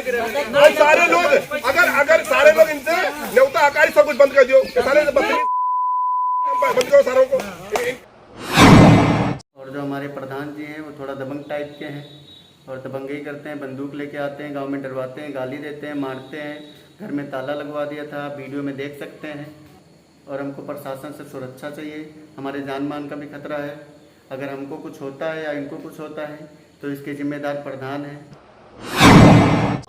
सारे लोग अगर सारे लोग इनसे न्योता आकारी सब कुछ बंद कर दियो, सारे बंद करो सारों को। और जो हमारे प्रधान जी हैं वो थोड़ा दबंग टाइप के हैं और दबंगई करते हैं, बंदूक लेके आते हैं, गांव में डरवाते हैं, गाली देते हैं, मारते हैं। घर में ताला लगवा दिया था, आप वीडियो में देख सकते हैं। और हमको प्रशासन से सुरक्षा चाहिए, हमारे जान मान का भी खतरा है। अगर हमको कुछ होता है या इनको कुछ होता है तो इसके जिम्मेदार प्रधान हैं।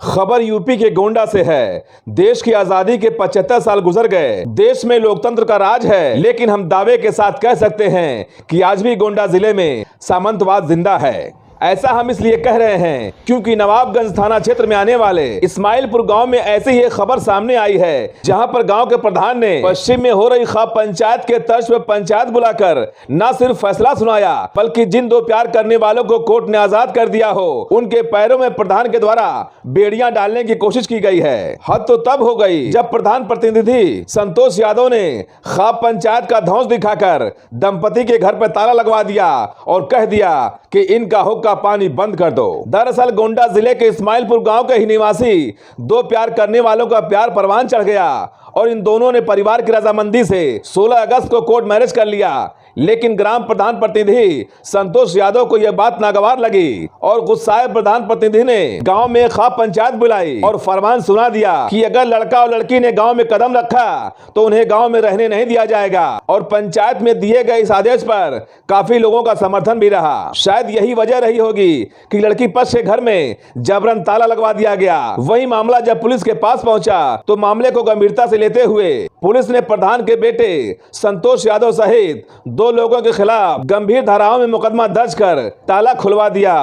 खबर यूपी के गोंडा से है। देश की आजादी के 75 साल गुजर गए। देश में लोकतंत्र का राज है, लेकिन हम दावे के साथ कह सकते हैं कि आज भी गोंडा जिले में सामंतवाद जिंदा है। ऐसा हम इसलिए कह रहे हैं क्योंकि नवाबगंज थाना क्षेत्र में आने वाले इस्माइलपुर गांव में ऐसी ही एक खबर सामने आई है, जहां पर गांव के प्रधान ने पश्चिम में हो रही खाप पंचायत के तर्ज पर पंचायत बुलाकर न सिर्फ फैसला सुनाया, बल्कि जिन दो प्यार करने वालों को कोर्ट ने आजाद कर दिया हो, उनके पैरों में प्रधान के द्वारा बेड़ियां डालने की कोशिश की गई है। हद तो तब हो गई जब प्रधान प्रतिनिधि संतोष यादव ने खाप पंचायत का ध्वंस दिखाकर दंपति के घर पर ताला लगवा दिया और कह दिया कि इनका हुक्का पानी बंद कर दो। दरअसल गोंडा जिले के इस्माइलपुर गांव के ही निवासी दो प्यार करने वालों का प्यार परवान चढ़ गया और इन दोनों ने परिवार की रजामंदी से 16 अगस्त को कोर्ट मैरिज कर लिया। लेकिन ग्राम प्रधान प्रतिनिधि संतोष यादव को यह बात नागवार लगी और गुस्साए प्रधान प्रतिनिधि ने गांव में खाप पंचायत बुलाई और फरमान सुना दिया कि अगर लड़का और लड़की ने गांव में कदम रखा तो उन्हें गांव में रहने नहीं दिया जाएगा। और पंचायत में दिए गए इस आदेश पर काफी लोगों का समर्थन भी रहा। शायद यही वजह रही होगी कि लड़की पक्ष के घर में जबरन ताला लगवा दिया गया। वही मामला जब पुलिस के पास पहुंचा तो मामले को गंभीरता से लेते हुए पुलिस ने प्रधान के बेटे संतोष यादव सहित 2 लोगों के खिलाफ गंभीर धाराओं में मुकदमा दर्ज कर ताला खुलवा दिया।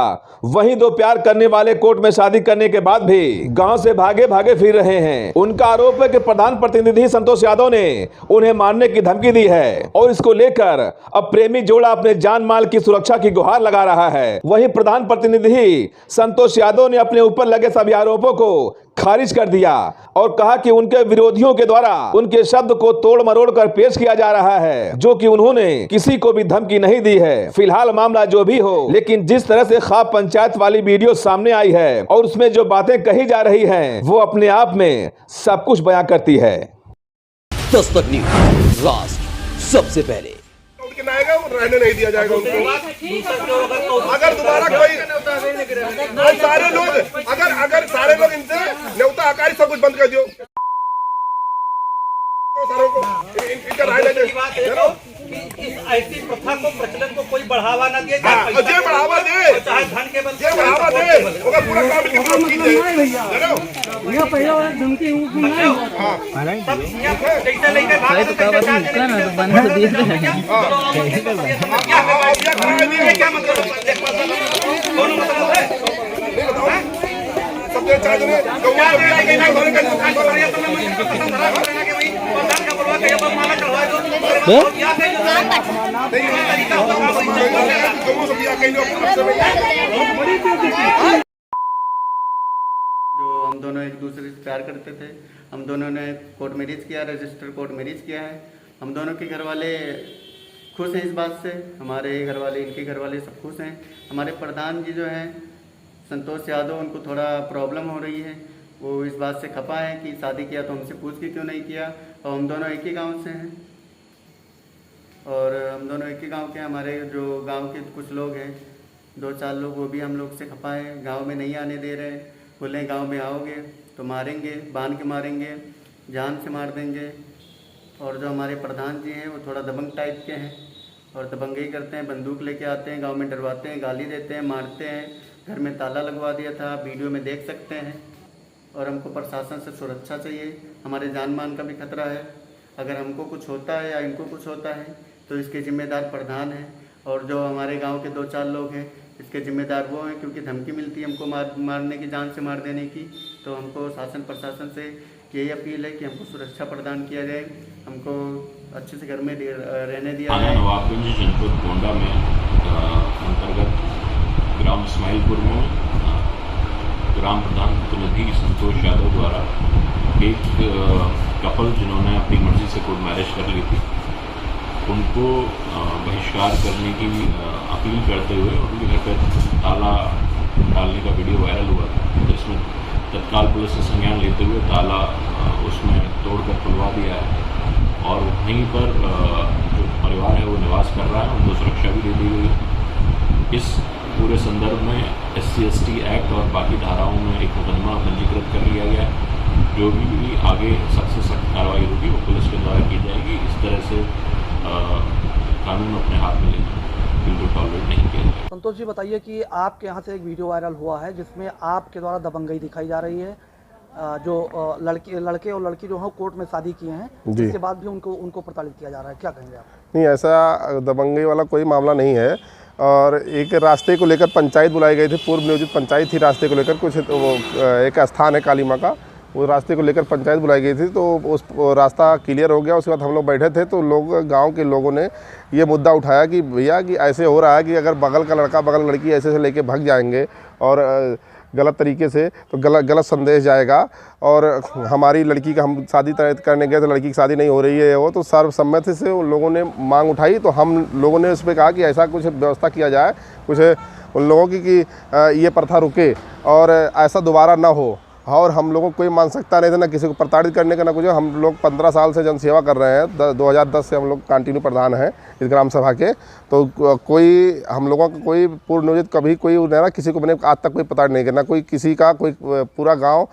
वहीं दो प्यार करने वाले कोर्ट में शादी करने के बाद भी गांव से भागे भागे फिर रहे हैं। उनका आरोप है कि प्रधान प्रतिनिधि संतोष यादव ने उन्हें मारने की धमकी दी है और इसको लेकर अब प्रेमी जोड़ा अपने जान माल की सुरक्षा की गुहार लगा रहा है। वहीं प्रधान प्रतिनिधि संतोष यादव ने अपने ऊपर लगे सभी आरोपों को खारिज कर दिया और कहा कि उनके विरोधियों के द्वारा उनके शब्द को तोड़ मरोड़ कर पेश किया जा रहा है, जो कि उन्होंने किसी को भी धमकी नहीं दी है। फिलहाल मामला जो भी हो, लेकिन जिस तरह से खाप पंचायत वाली वीडियो सामने आई है और उसमें जो बातें कही जा रही हैं, वो अपने आप में सब कुछ बयां करती है। दस्तक न्यूज़, राष्ट्र सबसे पहले। आएगा वो रहने नहीं दिया जाएगा उनको। अगर दोबारा कोई सारे लोग अगर सारे लोग इनसे न्योता आकारी सब कुछ बंद कर दियो, सारों को इनका राय ले इस ऐसी प्रथा को प्रचलन को कोई बढ़ावा न दिए, जे बढ़ावा दे, चाहे धन के बल जे बढ़ावा दे, होगा पूरा काम ये पहले वाला धमकी सब कैसे लेके भागे तो बंद कर दिए क्या मतलब दोनों मतलब है सबसे अच्छा जो है जो हम दोनों एक दूसरे से प्यार करते थे, हम दोनों ने कोर्ट मैरिज किया, रजिस्टर कोर्ट मैरिज किया है। हम दोनों के घर वाले खुश हैं इस बात से, हमारे घर वाले, इनके घर वाले सब खुश हैं। हमारे प्रधान जी जो हैं संतोष यादव, उनको थोड़ा प्रॉब्लम हो रही है। वो इस बात से खपा है कि शादी किया तो हमसे पूछ के क्यों नहीं किया। और हम दोनों एक ही गांव से हैं और हम दोनों एक ही गांव के। हमारे जो गांव के कुछ लोग हैं, 2-4 लोग, वो भी हम लोग से खपा है, गांव में नहीं आने दे रहे। बोले गांव में आओगे तो मारेंगे, बांध के मारेंगे, जान से मार देंगे। और जो हमारे प्रधान जी हैं वो थोड़ा दबंग टाइप के हैं और दबंगई करते हैं, बंदूक लेके आते हैं, गांव में डरवाते हैं, गाली देते हैं, मारते हैं। घर में ताला लगवा दिया था, वीडियो में देख सकते हैं। और हमको प्रशासन से सुरक्षा चाहिए, हमारे जान मान का भी खतरा है। अगर हमको कुछ होता है या इनको कुछ होता है तो इसके जिम्मेदार प्रधान हैं। और जो हमारे गांव के 2-4 लोग हैं, इसके जिम्मेदार वो हैं, क्योंकि धमकी मिलती है हमको मारने की, जान से मार देने की। तो हमको शासन प्रशासन से यही अपील है कि हमको सुरक्षा प्रदान किया जाए, हमको अच्छे से घर में रहने दिया जाए। नवाबगंज जनपद गोंडा में अंतर्गत ग्राम इस्माइलपुर में ग्राम प्रधान प्रतिनिधि संतोष यादव द्वारा एक कपल जिन्होंने अपनी मर्जी से कोर्ट मैरिज कर ली थी, उनको बहिष्कार करने की अपील करते हुए उनके घर पर ताला डालने का वीडियो वायरल हुआ था, जिसमें तत्काल पुलिस ने संज्ञान लेते हुए ताला उसमें तोड़कर खुलवा दिया है और वहीं पर जो परिवार है वो निवास कर रहा है, उनको सुरक्षा भी दे दी गई है। इस पूरे संदर्भ में SC/ST एक्ट और बाकी धाराओं में एक मुकदमा पंजीकृत कर लिया गया है। जो भी आगे सख्त से सख्त कार्रवाई होगी वो पुलिस के द्वारा की जाएगी। इस तरह से कानून अपने हाथ में लेना बिल्कुल टॉलरेट नहीं किया जाएगा। संतोष जी बताइए कि आपके यहाँ से एक वीडियो वायरल हुआ है जिसमें आपके द्वारा दबंगई दिखाई जा रही है, जो लड़के और लड़की जो हैं कोर्ट में शादी किए हैं, इसके बाद भी उनको प्रताड़ित किया जा रहा है, क्या कहेंगे आप? नहीं, ऐसा दबंगई वाला कोई मामला नहीं है। और एक रास्ते को लेकर पंचायत बुलाई गई थी, पूर्व नियोजित पंचायत थी रास्ते को लेकर, कुछ एक स्थान है काली माँ का, वो रास्ते को लेकर पंचायत बुलाई गई थी। तो उस रास्ता क्लियर हो गया। उसके बाद हम लोग बैठे थे तो गांव के लोगों ने ये मुद्दा उठाया कि भैया कि ऐसे हो रहा है कि अगर बगल का लड़का बगल लड़की ऐसे से लेके भाग जाएंगे और गलत तरीके से तो गलत संदेश जाएगा। और हमारी लड़की का हम शादी तय करने गए तो लड़की की शादी नहीं हो रही है, वो तो सर्वसम्मति से उन लोगों ने मांग उठाई। तो हम लोगों ने उस पर कहा कि ऐसा कुछ व्यवस्था किया जाए, कुछ उन लोगों की कि ये प्रथा रुके और ऐसा दोबारा ना हो। और हम लोगों को कोई मान सकता नहीं था, ना किसी को प्रताड़ित करने का ना कुछ। हम लोग 15 साल से जनसेवा कर रहे हैं, 2010 से हम लोग कंटिन्यू प्रधान हैं इस ग्राम सभा के। तो कोई हम लोगों का कोई पूर्व नियोजित कभी कोई ना किसी को मैंने आज तक कोई प्रताड़ित नहीं करना, कोई किसी का कोई पूरा गांव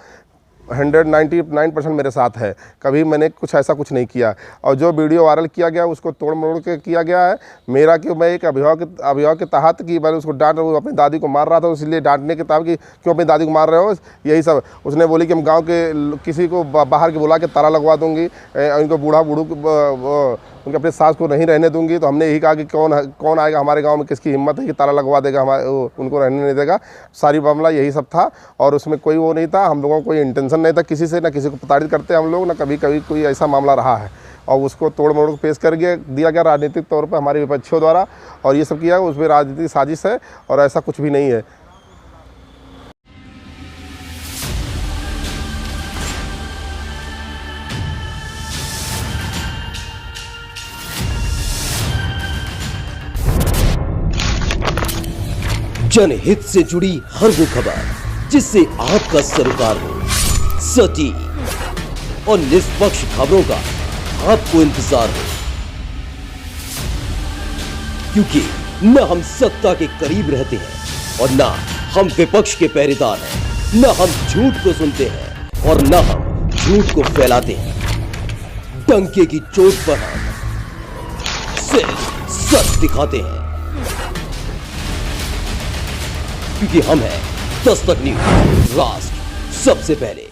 199% मेरे साथ है, कभी मैंने ऐसा कुछ नहीं किया। और जो वीडियो वायरल किया गया उसको तोड़ मरोड़ के किया गया है। मेरा कि मैं एक अभिभावक के तहत कि मैंने उसको वो अपनी दादी को मार रहा था, इसलिए डांटने के तहत कि क्यों अपनी दादी को मार रहे हो, यही सब। उसने बोली कि हम गांव के किसी को बाहर के बुला के ताला लगवा दूंगी, उनको बूढ़ू उनके अपने सास को नहीं रहने दूंगी। तो हमने यही कहा कि कौन आएगा हमारे गांव में, किसकी हिम्मत है कि ताला लगवा देगा, उनको रहने नहीं देगा। सारी मामला यही सब था और उसमें कोई वो नहीं था। हम लोगों को कोई इंटेंशन नहीं था किसी से, ना किसी को प्रताड़ित करते हम लोग, ना कभी कोई ऐसा मामला रहा है। और उसको तोड़ मरोड़ को पेश कर दिया गया राजनीतिक तौर पर हमारे विपक्षियों द्वारा, और ये सब किया उसमें राजनीतिक साजिश है और ऐसा कुछ भी नहीं है। जनहित से जुड़ी हर वो खबर जिससे आपका सरोकार हो, सटीक और निष्पक्ष खबरों का आपको इंतजार हो, क्योंकि न हम सत्ता के करीब रहते हैं और न हम विपक्ष के पहरेदार हैं, न हम झूठ को सुनते हैं और न हम झूठ को फैलाते हैं। डंके की चोट पर हम सिर्फ सच दिखाते हैं, क्योंकि हम हैं दस्तक न्यूज, राष्ट्र सबसे पहले।